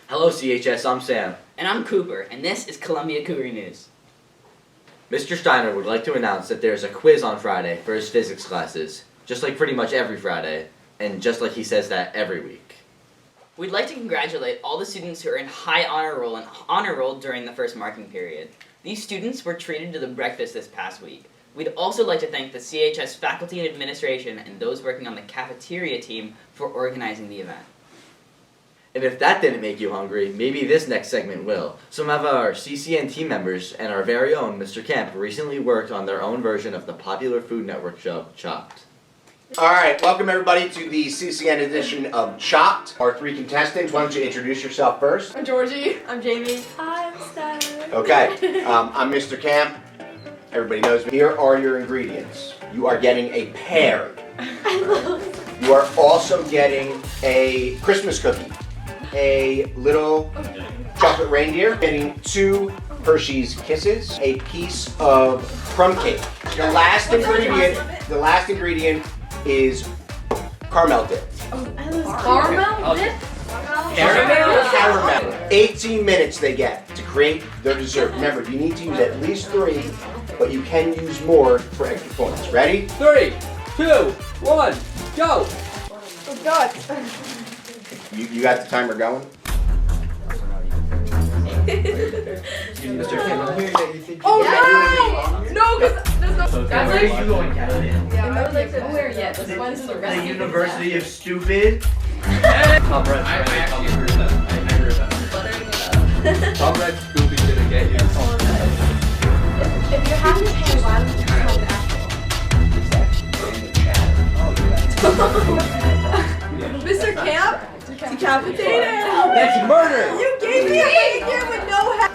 Hello CHS, I'm Sam. And I'm Cooper, and this is Columbia Cougar News. Mr. Steiner would like to announce that there's a quiz on Friday for his physics classes, just like pretty much every Friday, and just like he says that every week. We'd like to congratulate all the students who are in high honor roll and honor roll during the first marking period. These students were treated to the breakfast this past week. We'd also like to thank the CHS faculty and administration and those working on the cafeteria team for organizing the event. And if that didn't make you hungry, maybe this next segment will. Some of our CCN team members and our very own Mr. Kemp recently worked on their own version of the popular Food Network show, Chopped. Alright, welcome everybody to the CCN edition of Chopped. Our three contestants, why don't you introduce yourself first? I'm Georgie. I'm Jamie. Hi, I'm Steph. Okay, I'm Mr. Camp. Everybody knows me. Here are your ingredients. You are getting a pear. You are also getting a Christmas cookie, a little chocolate reindeer, getting 2 Hershey's Kisses, a piece of crumb cake. The last ingredient is caramel dip. Caramel dip? Caramel. 18 minutes they get to create their dessert. Remember, you need to use at least 3, but you can use more for extra points. Ready? 3, 2, 1, go! Oh God. You got the timer going? Mr. Kemp, I'm hearing that you think Oh no! No, because there's no. Where are you going, Captain? Yeah, I was like nowhere yet. This one is the The rest. University of Stupid? Tom Brett, I actually heard that. I heard that. Tom Brett Scooby didn't get you. If you're having a pain, why don't you just have the Mr. Camp? Decapitated! That's murder! You gave me a reindeer with no head!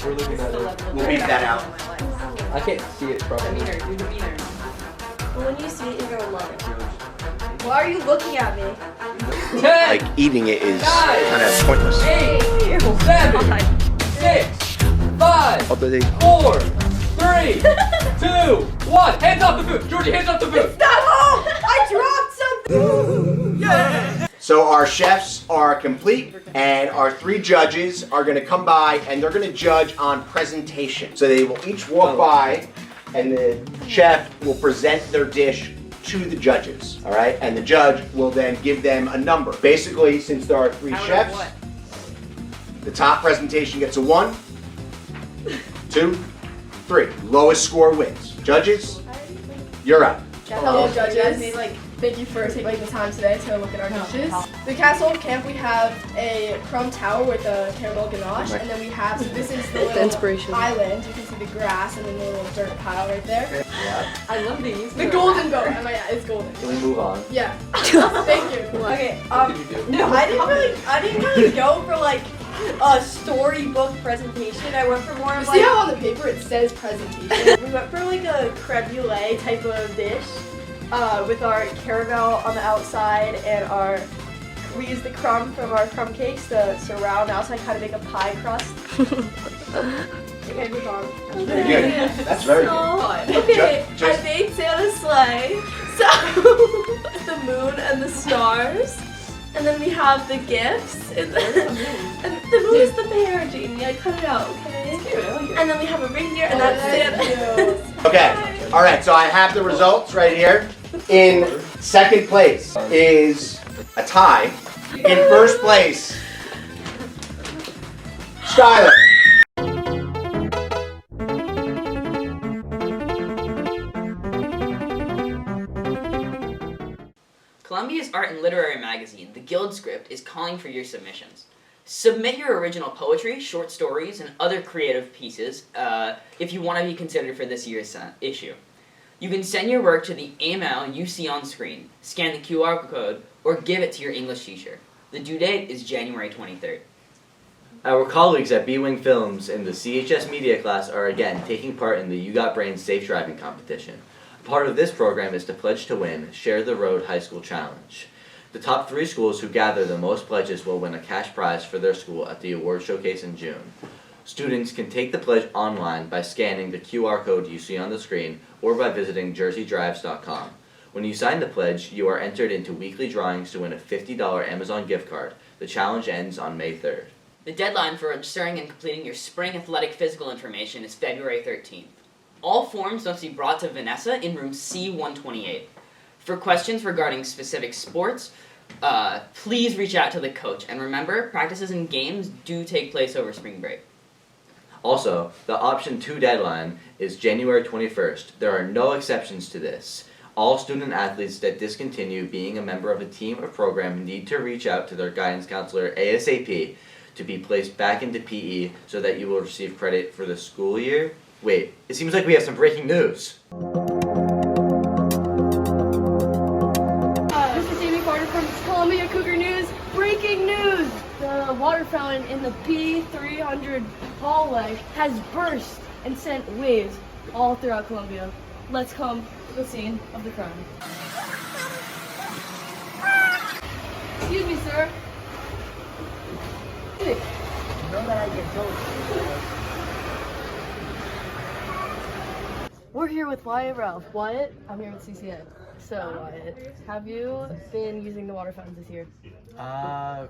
We're looking at it. We'll beat that out. I can't see it properly. When you see it, you're gonna love it. Why are you looking at me? 10, Like, eating it is Guys. kind of pointless. 8, 7, 6, 5, Although they 4, 3, 2, 1. Hands off the food! Georgie, hands off the food! Stop home! I dropped something! Yeah! So our chefs are complete, and our 3 judges are going to come by, and they're going to judge on presentation. So they will each walk by, and the chef will present their dish to the judges, all right? And the judge will then give them a number. Basically, since there are 3 chefs, the top presentation gets a 1, 2, 3. Lowest score wins. Judges, you're up. Hello, judges. Thank you for taking the time today to look at our dishes. The Castle of Camp, we have a crumb tower with a caramel ganache, and then we have, so this is the little island. You can see the grass and then the little dirt pile right there. Yeah. I love these. The golden boat. It's golden. Can we move on? Yeah. Thank you. Okay, No, I didn't really go for like a storybook presentation. I went for more of see how on the paper it says presentation? We went for like a creme brulee type of dish. With our caramel on the outside and we use the crumb from our crumb cakes to surround the outside, kind of make a pie crust. Okay, move on. Very good. That's very good. Okay, Just- I made Santa's sleigh. So, the moon and the stars. And then we have the gifts. And the moon is the bear, Jamie. I cut it out, okay? And then we have a reindeer, and that's Santa. Okay, all right, so I have the results right here. In second place is a tie. In first place, Skylar. Columbia's art and literary magazine, The Guild Script, is calling for your submissions. Submit your original poetry, short stories, and other creative pieces if you want to be considered for this year's issue. You can send your work to the email you see on screen, scan the QR code, or give it to your English teacher. The due date is January 23rd. Our colleagues at B-Wing Films in the CHS Media class are again taking part in the You Got Brains Safe Driving Competition. Part of this program is to pledge to win Share the Road High School Challenge. The top 3 schools who gather the most pledges will win a cash prize for their school at the award showcase in June. Students can take the pledge online by scanning the QR code you see on the screen or by visiting jerseydrives.com. When you sign the pledge, you are entered into weekly drawings to win a $50 Amazon gift card. The challenge ends on May 3rd. The deadline for registering and completing your spring athletic physical information is February 13th. All forms must be brought to Vanessa in room C128. For questions regarding specific sports, please reach out to the coach. And remember, practices and games do take place over spring break. Also, the option 2 deadline is January 21st. There are no exceptions to this. All student athletes that discontinue being a member of a team or program need to reach out to their guidance counselor ASAP to be placed back into PE so that you will receive credit for the school year. Wait, it seems like we have some breaking news. This is Amy Carter from Columbia Cougar News. Breaking news! The water fountain in the P300 hallway has burst and sent waves all throughout Columbia. Let's come to the scene of the crime. Excuse me, sir. Hey. You know that I get told. We're here with Wyatt Ralph. Wyatt, I'm here with CCN. So, Wyatt, have you been using the water fountains this year?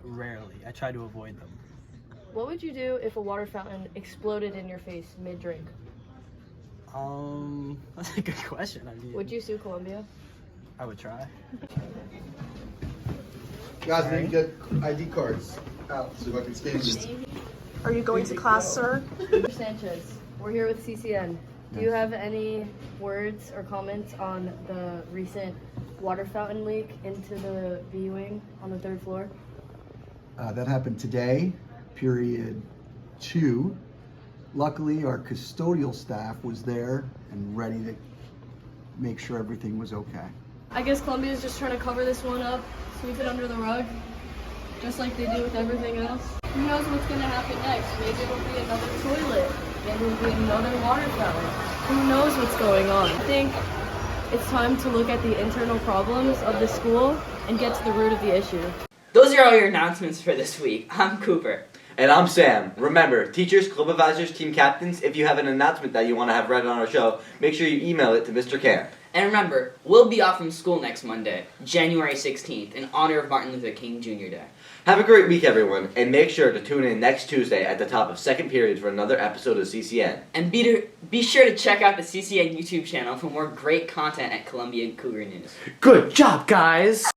Rarely. I try to avoid them. What would you do if a water fountain exploded in your face mid-drink? That's a good question. I mean, Would you sue Columbia? I would try. Guys, we need to get ID cards out so I can scan this. Are you going to class, sir? Mr. Sanchez, we're here with CCN. Do you have any words or comments on the recent water fountain leak into the B wing on the 3rd floor? That happened today, period 2. Luckily, our custodial staff was there and ready to make sure everything was okay. I guess Columbia's just trying to cover this one up, sweep it under the rug, just like they do with everything else. Who knows what's going to happen next? Maybe it'll be another toilet, maybe it'll be another water fountain. Who knows what's going on? I think it's time to look at the internal problems of the school and get to the root of the issue. Those are all your announcements for this week. I'm Cooper. And I'm Sam. Remember, teachers, club advisors, team captains, if you have an announcement that you want to have read on our show, make sure you email it to Mr. Camp. And remember, we'll be off from school next Monday, January 16th, in honor of Martin Luther King Jr. Day. Have a great week, everyone, and make sure to tune in next Tuesday at the top of second period for another episode of CCN. And be sure to check out the CCN YouTube channel for more great content at Columbia Cougar News. Good job, guys!